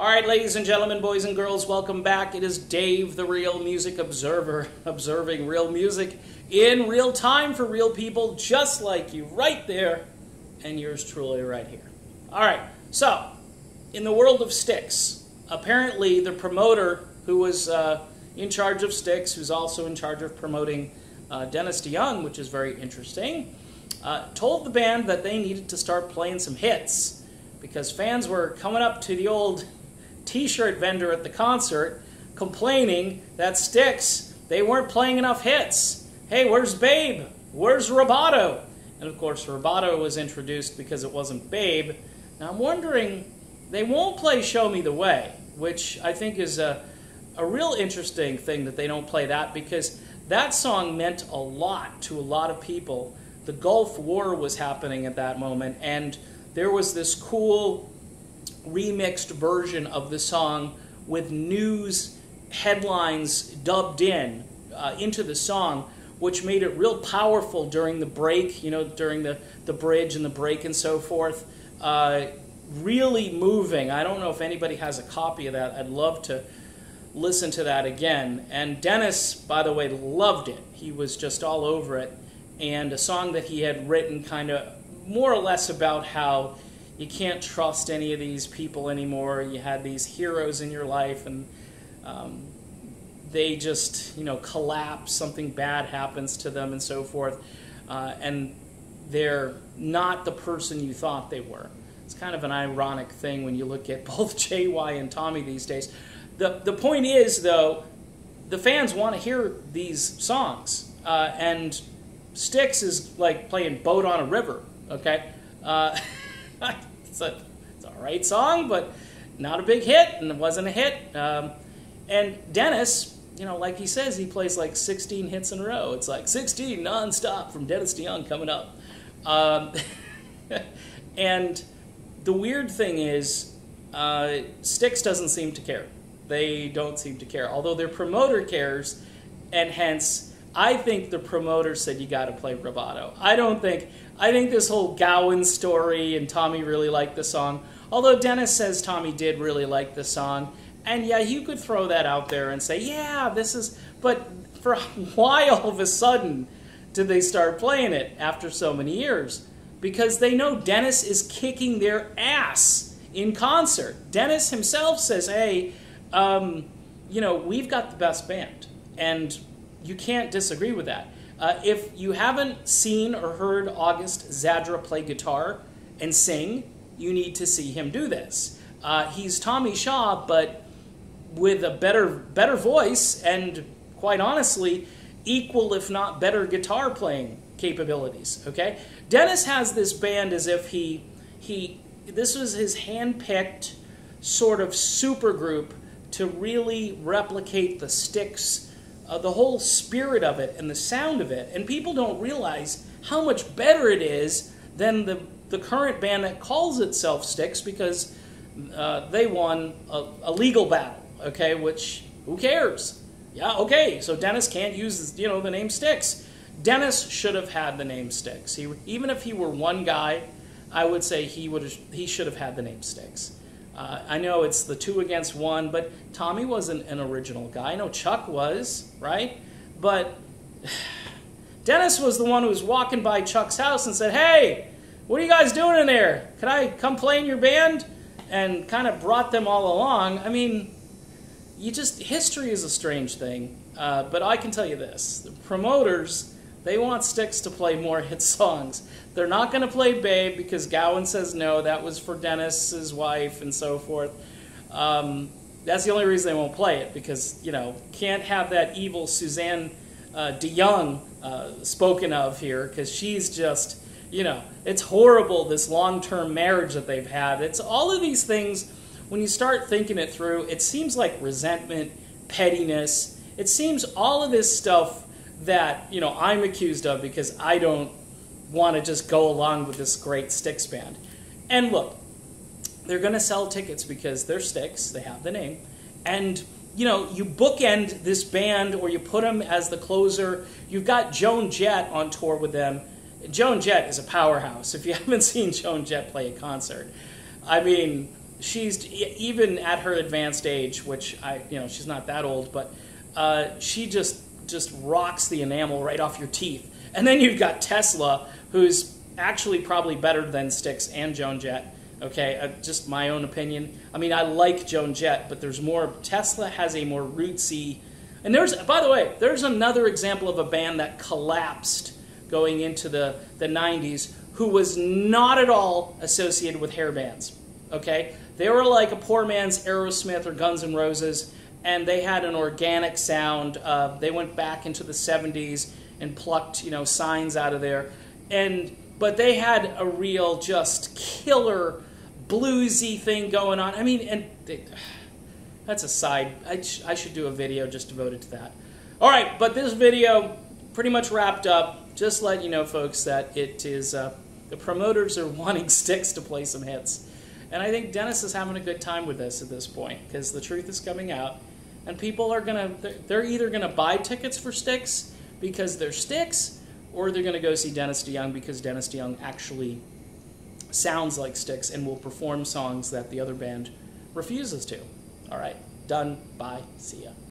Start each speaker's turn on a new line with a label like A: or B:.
A: All right, ladies and gentlemen, boys and girls, welcome back. It is Dave, the Real Music Observer, observing real music in real time for real people just like you right there, and yours truly right here. All right, so in the world of Styx, apparently the promoter who was in charge of Styx, who's also in charge of promoting Dennis DeYoung, which is very interesting, told the band that they needed to start playing some hits because fans were coming up to the old T-shirt vendor at the concert complaining that Styx, they weren't playing enough hits. Hey, where's Babe? Where's Rubato? And of course, Rubato was introduced because it wasn't Babe. Now I'm wondering, they won't play Show Me the Way, which I think is a real interesting thing that they don't play that, because that song meant a lot to a lot of people. The Gulf War was happening at that moment, and there was this cool remixed version of the song with news headlines dubbed in into the song, which made it real powerful during the break, you know, during the bridge and the break and so forth. Really moving. I don't know if anybody has a copy of that. I'd love to listen to that again. And Dennis, by the way, loved it. He was just all over it. And a song that he had written kind of more or less about how you can't trust any of these people anymore. You had these heroes in your life, and they just, you know, collapse. Something bad happens to them, and so forth, and they're not the person you thought they were. It's kind of an ironic thing when you look at both JY and Tommy these days. The point is, though, the fans want to hear these songs, and Styx is like playing Boat on a River. Okay. It's all right song, but not a big hit, and it wasn't a hit. And Dennis, you know, like he says, he plays like 16 hits in a row. It's like 16 nonstop from Dennis DeYoung coming up. And the weird thing is, Styx doesn't seem to care. They don't seem to care, although their promoter cares, and hence I think the promoter said you got to play Rubato. I think this whole Gowan story, and Tommy really liked the song, although Dennis says Tommy did really like the song, and yeah, you could throw that out there and say, yeah, this is, but for why all of a sudden did they start playing it after so many years? Because they know Dennis is kicking their ass in concert. Dennis himself says, hey, you know, we've got the best band, and you can't disagree with that. If you haven't seen or heard August Zadra play guitar and sing, you need to see him do this. He's Tommy Shaw, but with a better voice and, quite honestly, equal if not better guitar playing capabilities. Okay, Dennis has this band as if this was his hand-picked sort of supergroup to really replicate the Styx. The whole spirit of it and the sound of it, and people don't realize how much better it is than the current band that calls itself Styx, because they won a legal battle, okay, which, who cares? Yeah, okay, so Dennis can't use, you know, the name Styx. Dennis should have had the name Styx. Even if he were one guy, I would say he should have had the name Styx. I know it's the 2 against 1, but Tommy wasn't an original guy. I know Chuck was, right? But Dennis was the one who was walking by Chuck's house and said, hey, what are you guys doing in there? Can I come play in your band? And kind of brought them all along. I mean, history is a strange thing. But I can tell you this. The promoters, they want Styx to play more hit songs. They're not going to play Babe because Gowan says no, that was for Dennis's wife and so forth. That's the only reason they won't play it, because, you know, can't have that evil Suzanne DeYoung spoken of here, because she's just, you know, it's horrible, this long-term marriage that they've had. It's all of these things, when you start thinking it through, it seems like resentment, pettiness. It seems all of this stuff that, you know, I'm accused of because I don't want to just go along with this great Styx band. And look, they're going to sell tickets because they're Styx, they have the name, and, you know, you bookend this band, or you put them as the closer. You've got Joan Jett on tour with them. Joan Jett is a powerhouse. If you haven't seen Joan Jett play a concert, I mean, she's even at her advanced age, which she's not that old, but she just rocks the enamel right off your teeth. And then you've got Tesla, who's actually probably better than Styx and Joan Jett. Okay, just my own opinion. I mean, I like Joan Jett, but there's more. Tesla has a more rootsy. And by the way, there's another example of a band that collapsed going into the 90s who was not at all associated with hair bands. Okay, they were like a poor man's Aerosmith or Guns N' Roses, and they had an organic sound. They went back into the 70s and plucked signs out of there, but they had a real just killer bluesy thing going on. I mean, that's a side. I should do a video just devoted to that. All right, but this video pretty much wrapped up. Just let you know, folks, that it is the promoters are wanting Styx to play some hits, and I think Dennis is having a good time with this at this point because the truth is coming out, and people are they're either gonna buy tickets for Styx because they're Styx, or they're gonna go see Dennis DeYoung because Dennis DeYoung actually sounds like Styx and will perform songs that the other band refuses to. All right, done. Bye. See ya.